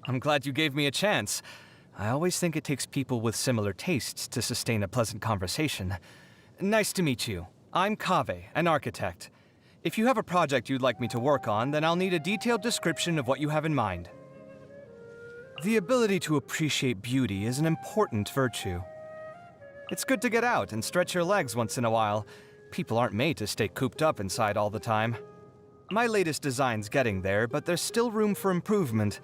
I'm glad you gave me a chance. I always think it takes people with similar tastes to sustain a pleasant conversation. Nice to meet you. I'm Kaveh, an architect. If you have a project you'd like me to work on, then I'll need a detailed description of what you have in mind. The ability to appreciate beauty is an important virtue. It's good to get out and stretch your legs once in a while. People aren't made to stay cooped up inside all the time. My latest design's getting there, but there's still room for improvement.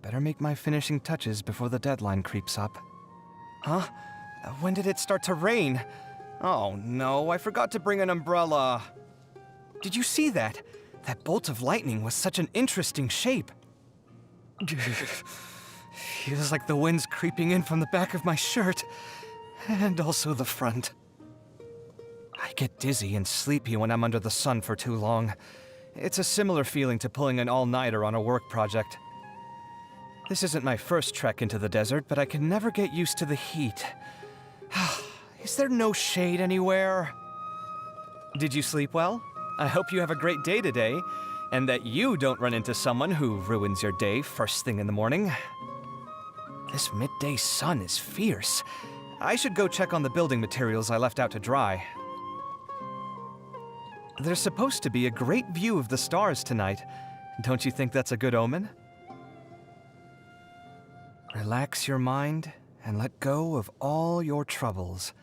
Better make my finishing touches before the deadline creeps up. Huh? When did it start to rain? Oh no, I forgot to bring an umbrella. Did you see that? That bolt of lightning was such an interesting shape. Feels like the wind's creeping in from the back of my shirt, and also the front. I get dizzy and sleepy when I'm under the sun for too long. It's a similar feeling to pulling an all-nighter on a work project. This isn't my first trek into the desert, but I can never get used to the heat. Is there no shade anywhere? Did you sleep well? I hope you have a great day today, and that you don't run into someone who ruins your day first thing in the morning. This midday sun is fierce. I should go check on the building materials I left out to dry. There's supposed to be a great view of the stars tonight. Don't you think that's a good omen? Relax your mind and let go of all your troubles.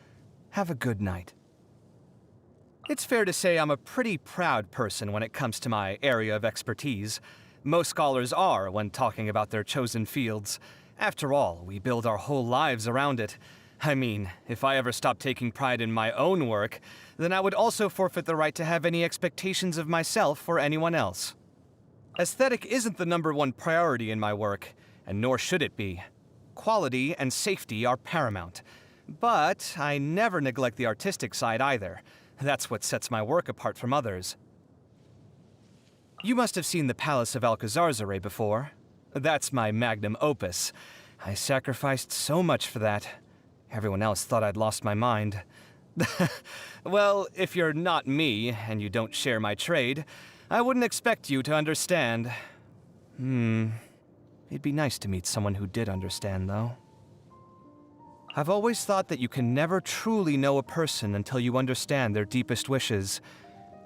Have a good night. It's fair to say I'm a pretty proud person when it comes to my area of expertise. Most scholars are when talking about their chosen fields. After all, we build our whole lives around it. I mean, if I ever stopped taking pride in my own work, then I would also forfeit the right to have any expectations of myself or anyone else. Aesthetic isn't the #1 priority in my work, and nor should it be. Quality and safety are paramount. But I never neglect the artistic side either. That's what sets my work apart from others. You must have seen the Palace of Alcazarzaray before. That's my magnum opus. I sacrificed so much for that. Everyone else thought I'd lost my mind. Well, if you're not me, and you don't share my trade, I wouldn't expect you to understand. It'd be nice to meet someone who did understand, though. I've always thought that you can never truly know a person until you understand their deepest wishes.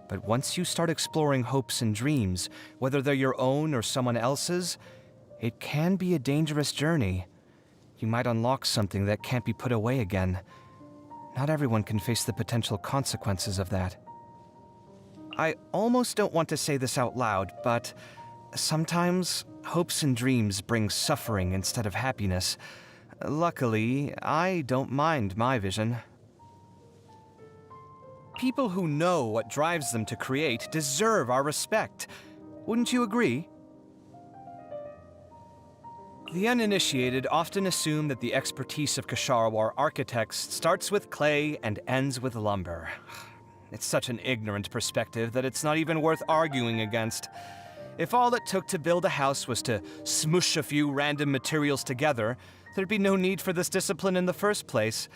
But once you start exploring hopes and dreams, whether they're your own or someone else's, it can be a dangerous journey. You might unlock something that can't be put away again. Not everyone can face the potential consequences of that. I almost don't want to say this out loud, but sometimes hopes and dreams bring suffering instead of happiness. Luckily, I don't mind my vision. People who know what drives them to create deserve our respect. Wouldn't you agree? The uninitiated often assume that the expertise of Ksharawar architects starts with clay and ends with lumber. It's such an ignorant perspective that it's not even worth arguing against. If all it took to build a house was to smoosh a few random materials together, there'd be no need for this discipline in the first place.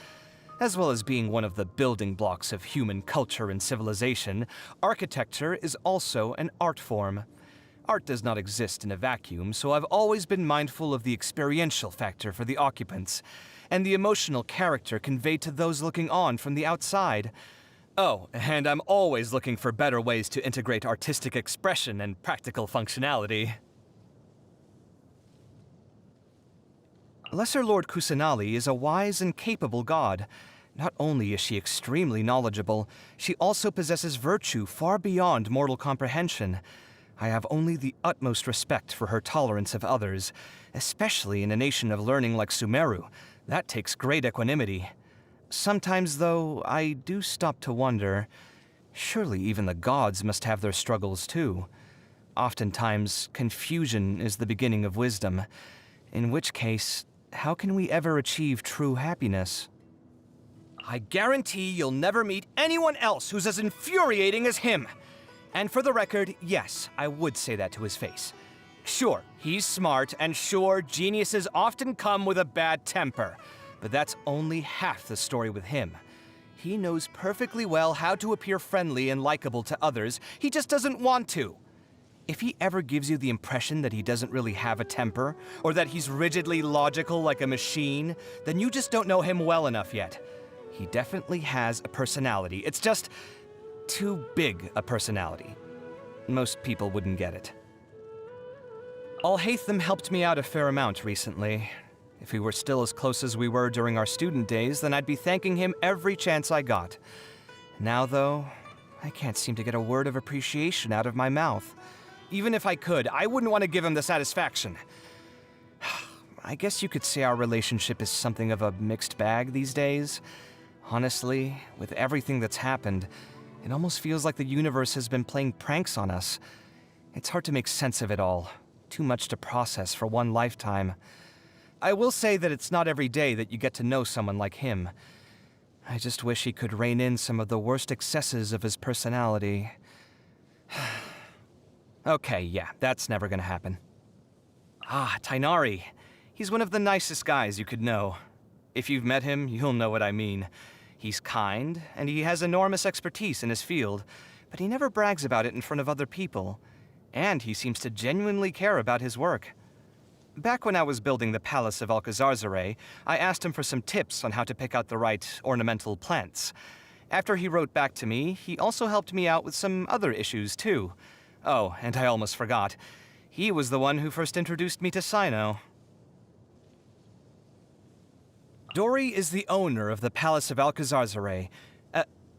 As well as being one of the building blocks of human culture and civilization, architecture is also an art form. Art does not exist in a vacuum, so I've always been mindful of the experiential factor for the occupants, and the emotional character conveyed to those looking on from the outside. Oh, and I'm always looking for better ways to integrate artistic expression and practical functionality. Lesser Lord Kusanali is a wise and capable god. Not only is she extremely knowledgeable, she also possesses virtue far beyond mortal comprehension. I have only the utmost respect for her tolerance of others, especially in a nation of learning like Sumeru. That takes great equanimity. Sometimes, though, I do stop to wonder, surely even the gods must have their struggles too. Oftentimes, confusion is the beginning of wisdom, in which case, how can we ever achieve true happiness? I guarantee you'll never meet anyone else who's as infuriating as him. And for the record, yes, I would say that to his face. Sure, he's smart, and sure, geniuses often come with a bad temper. But that's only half the story with him. He knows perfectly well how to appear friendly and likable to others, he just doesn't want to. If he ever gives you the impression that he doesn't really have a temper, or that he's rigidly logical like a machine, then you just don't know him well enough yet. He definitely has a personality. It's just too big a personality. Most people wouldn't get it. Alhaitham helped me out a fair amount recently. If we were still as close as we were during our student days, then I'd be thanking him every chance I got. Now, though, I can't seem to get a word of appreciation out of my mouth. Even if I could, I wouldn't want to give him the satisfaction. I guess you could say our relationship is something of a mixed bag these days. Honestly, with everything that's happened, it almost feels like the universe has been playing pranks on us. It's hard to make sense of it all. Too much to process for one lifetime. I will say that it's not every day that you get to know someone like him. I just wish he could rein in some of the worst excesses of his personality. Okay, yeah, that's never gonna happen. Ah, Tighnari. He's one of the nicest guys you could know. If you've met him, you'll know what I mean. He's kind, and he has enormous expertise in his field, but he never brags about it in front of other people. And he seems to genuinely care about his work. Back when I was building the Palace of Alcazarzare, I asked him for some tips on how to pick out the right ornamental plants. After he wrote back to me, he also helped me out with some other issues, too. Oh, and I almost forgot. He was the one who first introduced me to Sino. Dori is the owner of the Palace of Alcazarzare.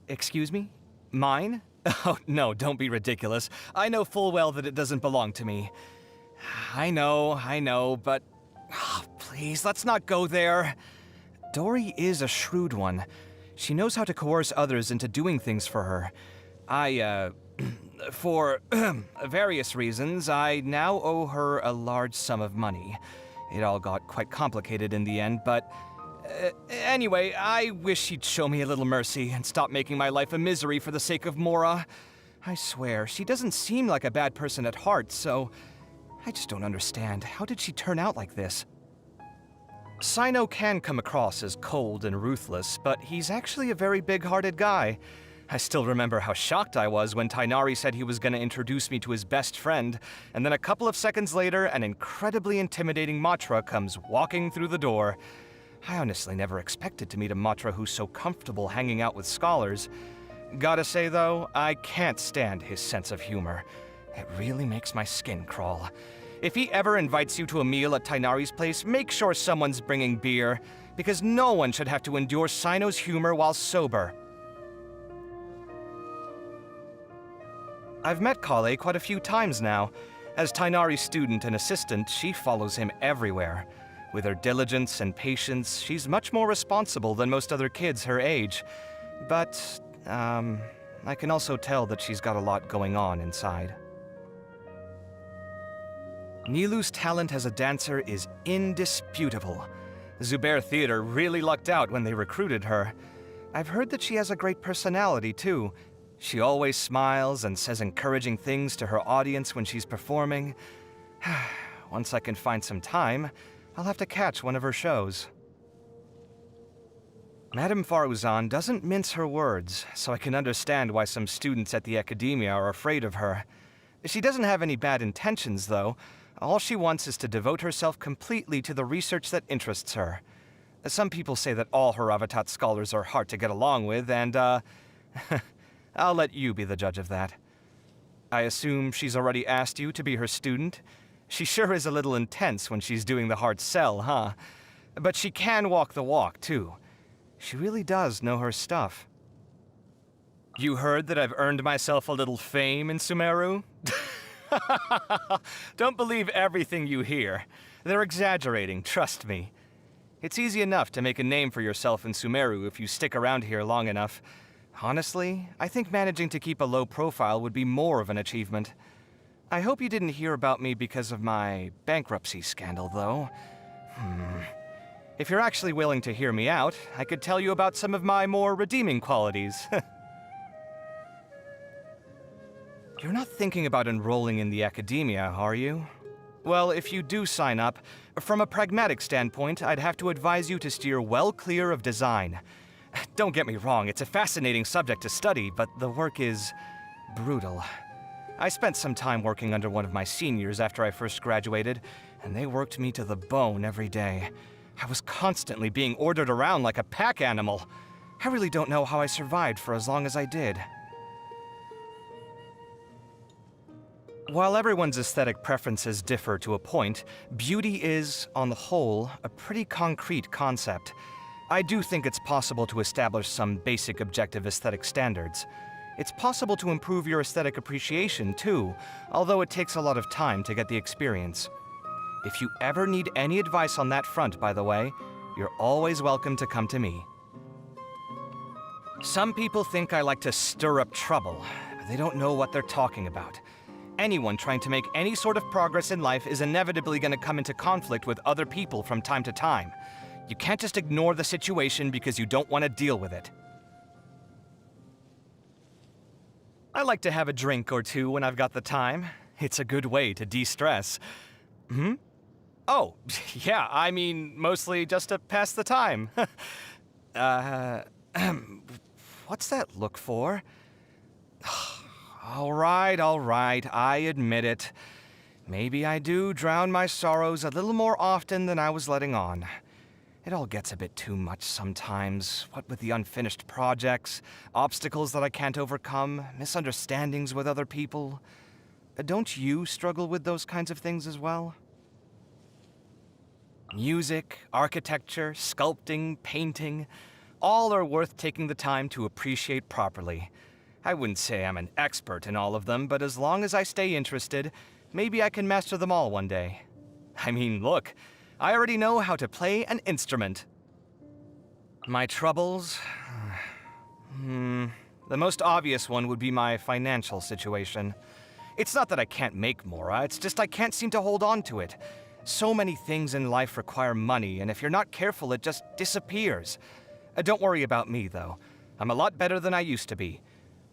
Excuse me? Mine? Oh, no, don't be ridiculous. I know full well that it doesn't belong to me. I know, but... Oh, please, let's not go there. Dori is a shrewd one. She knows how to coerce others into doing things for her. For various reasons, I now owe her a large sum of money. It all got quite complicated in the end, but... anyway, I wish she'd show me a little mercy and stop making my life a misery for the sake of Mora. I swear, she doesn't seem like a bad person at heart, so... I just don't understand. How did she turn out like this? Sino can come across as cold and ruthless, but he's actually a very big-hearted guy. I still remember how shocked I was when Tighnari said he was going to introduce me to his best friend, and then a couple of seconds later, an incredibly intimidating Matra comes walking through the door. I honestly never expected to meet a Matra who's so comfortable hanging out with scholars. Gotta say, though, I can't stand his sense of humor. It really makes my skin crawl. If he ever invites you to a meal at Tighnari's place, make sure someone's bringing beer, because no one should have to endure Sino's humor while sober. I've met Kaveh quite a few times now. As Tighnari's student and assistant, she follows him everywhere. With her diligence and patience, she's much more responsible than most other kids her age. But, I can also tell that she's got a lot going on inside. Nilou's talent as a dancer is indisputable. Zubair Theater really lucked out when they recruited her. I've heard that she has a great personality, too. She always smiles and says encouraging things to her audience when she's performing. Once I can find some time, I'll have to catch one of her shows. Madame Farouzan doesn't mince her words, so I can understand why some students at the academia are afraid of her. She doesn't have any bad intentions, though. All she wants is to devote herself completely to the research that interests her. Some people say that all Haravatat scholars are hard to get along with, and, I'll let you be the judge of that. I assume she's already asked you to be her student? She sure is a little intense when she's doing the hard sell, huh? But she can walk the walk, too. She really does know her stuff. You heard that I've earned myself a little fame in Sumeru? Don't believe everything you hear. They're exaggerating, trust me. It's easy enough to make a name for yourself in Sumeru if you stick around here long enough. Honestly, I think managing to keep a low profile would be more of an achievement. I hope you didn't hear about me because of my bankruptcy scandal, though. If you're actually willing to hear me out, I could tell you about some of my more redeeming qualities. You're not thinking about enrolling in the academia, are you? Well, if you do sign up, from a pragmatic standpoint, I'd have to advise you to steer well clear of design. Don't get me wrong, it's a fascinating subject to study, but the work is brutal. I spent some time working under one of my seniors after I first graduated, and they worked me to the bone every day. I was constantly being ordered around like a pack animal. I really don't know how I survived for as long as I did. While everyone's aesthetic preferences differ to a point, beauty is, on the whole, a pretty concrete concept. I do think it's possible to establish some basic objective aesthetic standards. It's possible to improve your aesthetic appreciation, too, although it takes a lot of time to get the experience. If you ever need any advice on that front, by the way, you're always welcome to come to me. Some people think I like to stir up trouble, but they don't know what they're talking about. Anyone trying to make any sort of progress in life is inevitably going to come into conflict with other people from time to time. You can't just ignore the situation because you don't want to deal with it. I like to have a drink or two when I've got the time. It's a good way to de-stress. Oh, yeah, I mean, mostly just to pass the time. What's that look for? All right, I admit it. Maybe I do drown my sorrows a little more often than I was letting on. It all gets a bit too much sometimes, what with the unfinished projects, obstacles that I can't overcome, misunderstandings with other people. Don't you struggle with those kinds of things as well? Music, architecture, sculpting, painting, all are worth taking the time to appreciate properly. I wouldn't say I'm an expert in all of them, but as long as I stay interested, maybe I can master them all one day. I mean, look, I already know how to play an instrument. My troubles? The most obvious one would be my financial situation. It's not that I can't make more, it's just I can't seem to hold on to it. So many things in life require money, and if you're not careful, it just disappears. Don't worry about me, though. I'm a lot better than I used to be.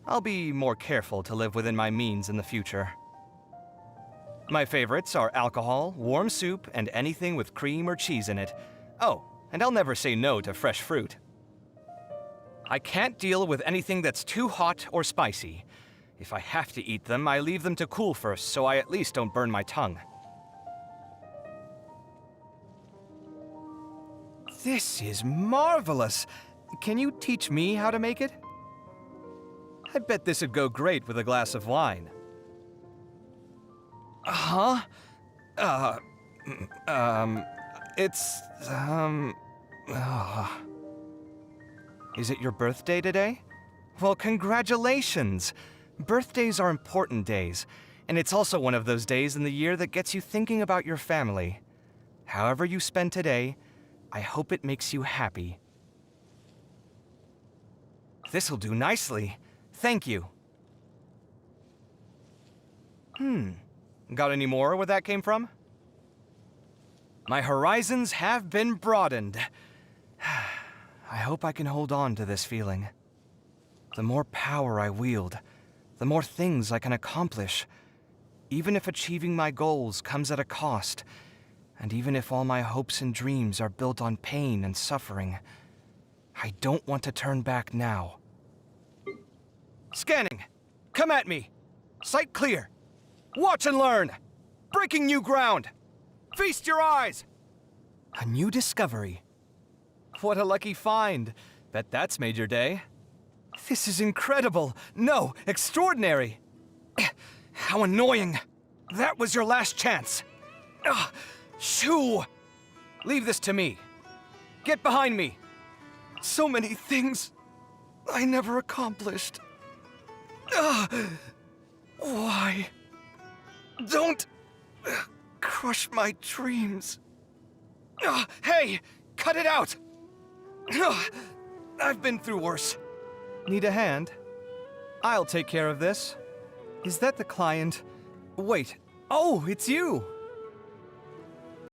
I'll be more careful to live within my means in the future. My favorites are alcohol, warm soup, and anything with cream or cheese in it. Oh, and I'll never say no to fresh fruit. I can't deal with anything that's too hot or spicy. If I have to eat them, I leave them to cool first, so I at least don't burn my tongue. This is marvelous! Can you teach me how to make it? I bet this would go great with a glass of wine. Is it your birthday today? Well, congratulations! Birthdays are important days, and it's also one of those days in the year that gets you thinking about your family. However you spend today, I hope it makes you happy. This'll do nicely. Thank you. Got any more where that came from? My horizons have been broadened. I hope I can hold on to this feeling. The more power I wield, the more things I can accomplish. Even if achieving my goals comes at a cost, and even if all my hopes and dreams are built on pain and suffering, I don't want to turn back now. Scanning! Come at me! Sight clear! Watch and learn! Breaking new ground! Feast your eyes! A new discovery. What a lucky find. Bet that's made your day. This is incredible! No, extraordinary! How annoying! That was your last chance! Shoo! Leave this to me. Get behind me! So many things I never accomplished. Why? Don't crush my dreams. Hey! Cut it out! I've been through worse. Need a hand? I'll take care of this. Is that the client? Wait. Oh, it's you!